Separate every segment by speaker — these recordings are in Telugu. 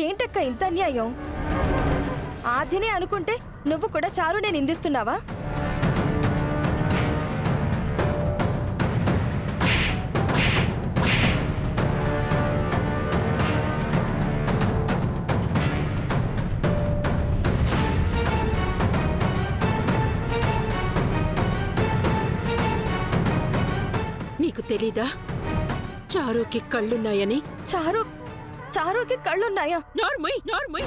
Speaker 1: ఏంటక్క ఇంత అన్యాయం? ఆదినే అనుకుంటే నువ్వు కూడా చారునే నిందిస్తున్నావా?
Speaker 2: నీకు తెలీదా చారుకి కళ్ళున్నాయని?
Speaker 1: చారుకి కళ్ళున్నాయా?
Speaker 2: నార్మయ్ నార్మయ్,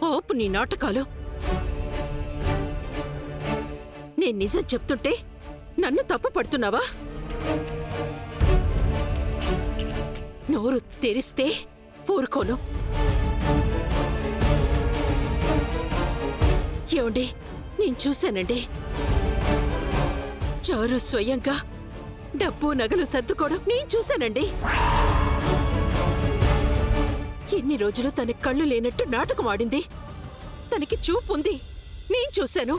Speaker 2: ఓపు నీ నాటకాలు. నేను నిజం చెప్తుంటే నన్ను తప్పు పడుతున్నావా? నోరు తెరిస్తే ఊరుకోను. ఏమండి, నేను చూశానండి. చారు స్వయంగా డబ్బు నగలు సర్దుకోవడం నేను చూశానండి. ఎన్ని రోజులు తన కళ్ళు లేనట్టు నాటకం ఆడింది. తనకి చూపు ఉంది, నేను చూశాను.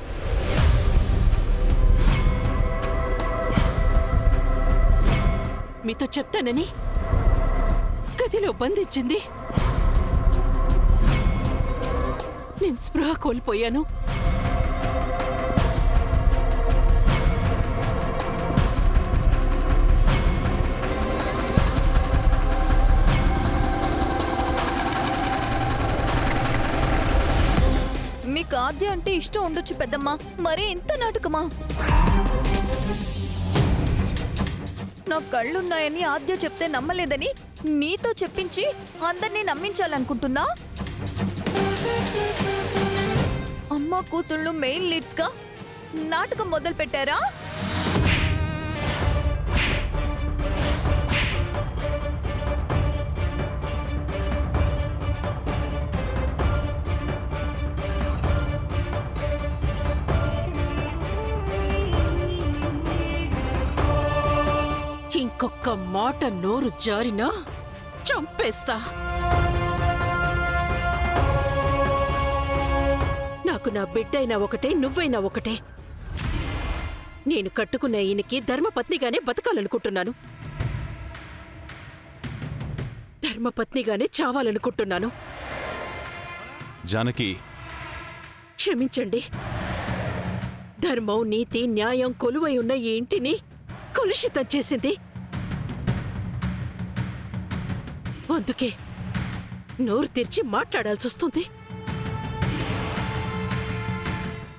Speaker 2: మీతో చెప్తానని గదిలో బంధించింది. నేను స్పృహ కోల్పోయాను.
Speaker 3: మీకు ఆద్య అంటే ఇష్టం ఉండొచ్చు పెద్దమ్మా, మరీ ఇంత నాటకమా? నా కళ్ళున్నాయని ఆద్య చెప్తే నమ్మలేదని నీతో చెప్పించి అందరినీ నమ్మించాలనుకుంటుందా? అమ్మా కూతుళ్ళు మెయిన్ లీడ్స్ గా నాటకం మొదలు పెట్టారా?
Speaker 2: ఇంకొక్క మాట నోరు జారినా చంపేస్తా. నాకు నా బిడ్డైనా ఒకటే, నువ్వైనా ఒకటే. నేను కట్టుకున్న ఈయనకి ధర్మపత్నిగానే బతకాలనుకుంటున్నాను. ధర్మపత్నిగానే చావాలనుకుంటున్నాను.
Speaker 4: జానకి,
Speaker 2: క్షమించండి. ధర్మం, నీతి, న్యాయం కొలువై ఉన్న ఈ ఇంటిని కలుషితం చేసింది. అందుకే నోరు తెరిచి మాట్లాడాల్సొస్తుంది.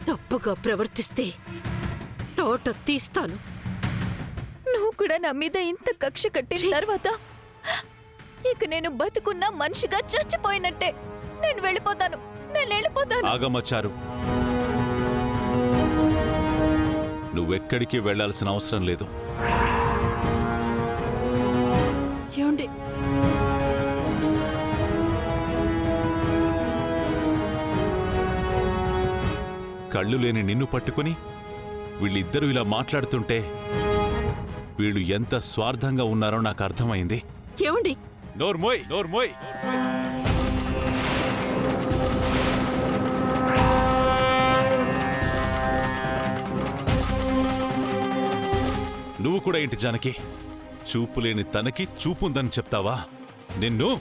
Speaker 2: తప్పుగా ప్రవర్తిస్తే తోట తీస్తాను.
Speaker 3: నువ్వు కూడా నా మీద ఇంత కక్ష కట్టిన తర్వాత ఇక నేను బతుకున్న మనిషిగా చచ్చిపోయినట్టే. నేను వెళ్ళిపోతాను.
Speaker 4: ఆగమచారు, నువ్వెక్కడికి వెళ్లాల్సిన అవసరం లేదు.
Speaker 2: ఏమండి,
Speaker 4: కళ్ళు లేని నిన్ను పట్టుకుని వీళ్ళిద్దరూ ఇలా మాట్లాడుతుంటే వీళ్ళు ఎంత స్వార్థంగా ఉన్నారో నాకు అర్థమైంది.
Speaker 2: ఏమండి,
Speaker 4: నోర్మోయ్ నోర్మోయ్. నువ్వు కూడా ఏంటి జానకి? చూపులేని తనకి చూపుందని చెప్తావా? నిన్ను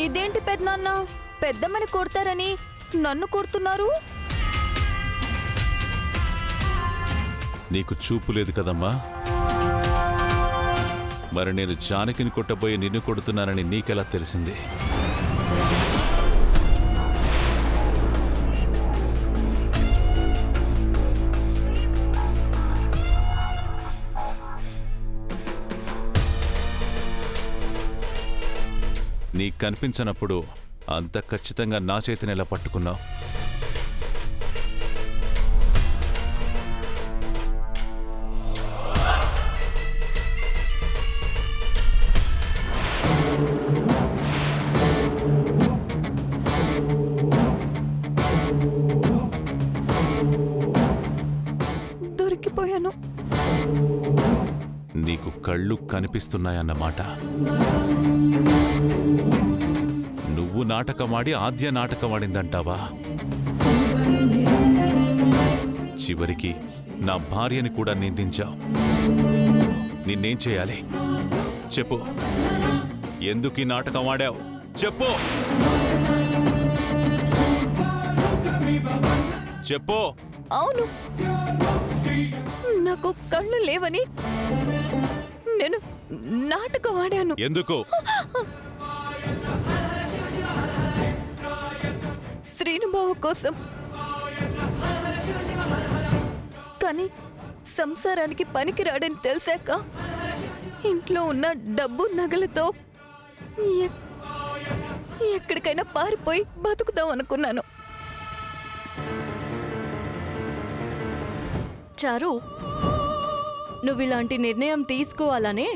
Speaker 3: ఇదేంటి పెద్దనాన్న, పెద్దమ్మని కొడతారని నన్ను కొడుతున్నారు?
Speaker 4: నీకు చూపు లేదు కదమ్మా. మరి నేను జానకిని కొట్టబోయి నిన్ను కొడుతున్నానని నీకెలా తెలిసింది? నీకు కనిపించనప్పుడు అంత ఖచ్చితంగా నా చేతిని ఎలా పట్టుకున్నావు?
Speaker 3: దొరికిపోయాను.
Speaker 4: నీకు కళ్ళు కనిపిస్తున్నాయన్నమాట. నువ్వు నాటకమాడి ఆద్య నాటకమాడిందంటావా? చివరికి నా భార్యని కూడా నిందించావు. నిన్నేం చేయాలి చెప్పు? ఎందుకు ఈ నాటకం ఆడావు చెప్పు? చెప్పు.
Speaker 3: అవును, నాకు కళ్ళు లేవని నేను నాటకం ఆడాను.
Speaker 4: ఎందుకు?
Speaker 3: శ్రీనుబాబు కోసం. కానీ సంసారానికి పనికిరాడని తెలిసాక ఇంట్లో ఉన్న డబ్బు నగలతో ఎక్కడికైనా పారిపోయి బతుకుదాం అనుకున్నాను.
Speaker 5: చారు, నువ్విలాంటి నిర్ణయం తీసుకోవాలనే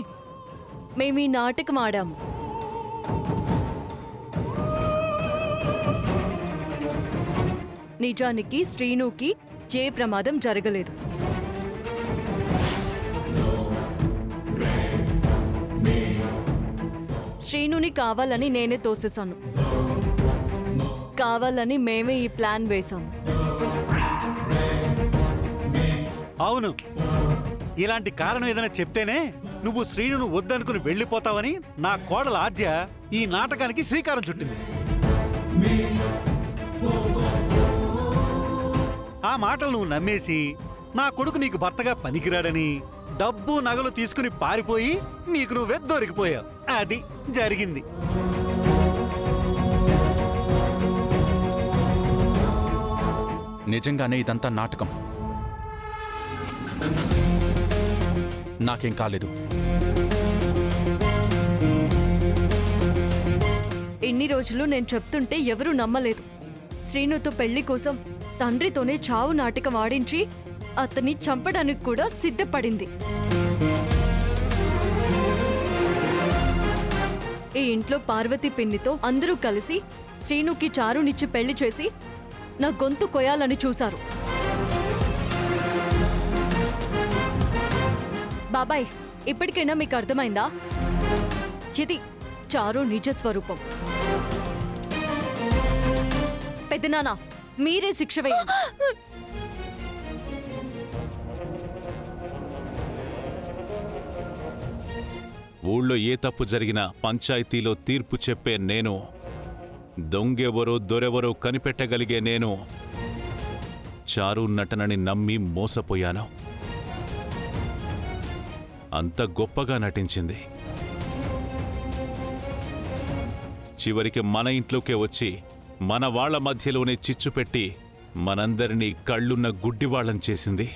Speaker 5: మేము ఈ నాటకం ఆడాము. నిజానికి శ్రీనుకి ఏ ప్రమాదం జరగలేదు. శ్రీనుని కావాలని నేనే తోసేశాను. కావాలని మేమే ఈ ప్లాన్ వేశాము.
Speaker 6: అవును, ఇలాంటి కారణం ఏదైనా చెప్తేనే నువ్వు శ్రీనును వద్దనుకుని వెళ్ళిపోతావని నా కోడల ఆద్య ఈ నాటకానికి శ్రీకారం చుట్టింది. ఆ మాటలు నువ్వు నమ్మేసి నా కొడుకు నీకు భర్తగా పనికిరాడని డబ్బు నగలు తీసుకుని పారిపోయి నీకు నువ్వే దొరికిపోయావు. అది జరిగింది.
Speaker 7: నిజంగానే ఇదంతా నాటకం. నాకేం కాలేదు.
Speaker 5: ఇన్ని రోజులు నేను చెప్తుంటే ఎవరూ నమ్మలేదు. శ్రీనుతో పెళ్లి కోసం తండ్రితోనే చావు నాటకం ఆడించి అతన్ని చంపడానికి కూడా సిద్ధపడింది. ఈ ఇంట్లో పార్వతి పిన్నితో అందరూ కలిసి శ్రీనుకి చారునిచ్చి పెళ్లి చేసి నా గొంతు కొయ్యాలని చూశారు. బాబాయ్, ఇప్పటికైనా మీకు అర్థమైందా? ఇది చారు నిజ స్వరూపం. పెద్దనాన్న, మీరే శిక్ష వేయండి.
Speaker 4: ఊళ్ళో ఏ తప్పు జరిగినా పంచాయతీలో తీర్పు చెప్పే నేను, దొంగెవరో దొరెవరో కనిపెట్టగలిగే నేను చారు నటనని నమ్మి మోసపోయాను. అంత గొప్పగా నటించింది. చివరికి మన ఇంట్లోకే వచ్చి మన వాళ్ల మధ్యలోనే చిచ్చు పెట్టి మనందరినీ కళ్ళున్న గుడ్డివాళ్లం చేసింది.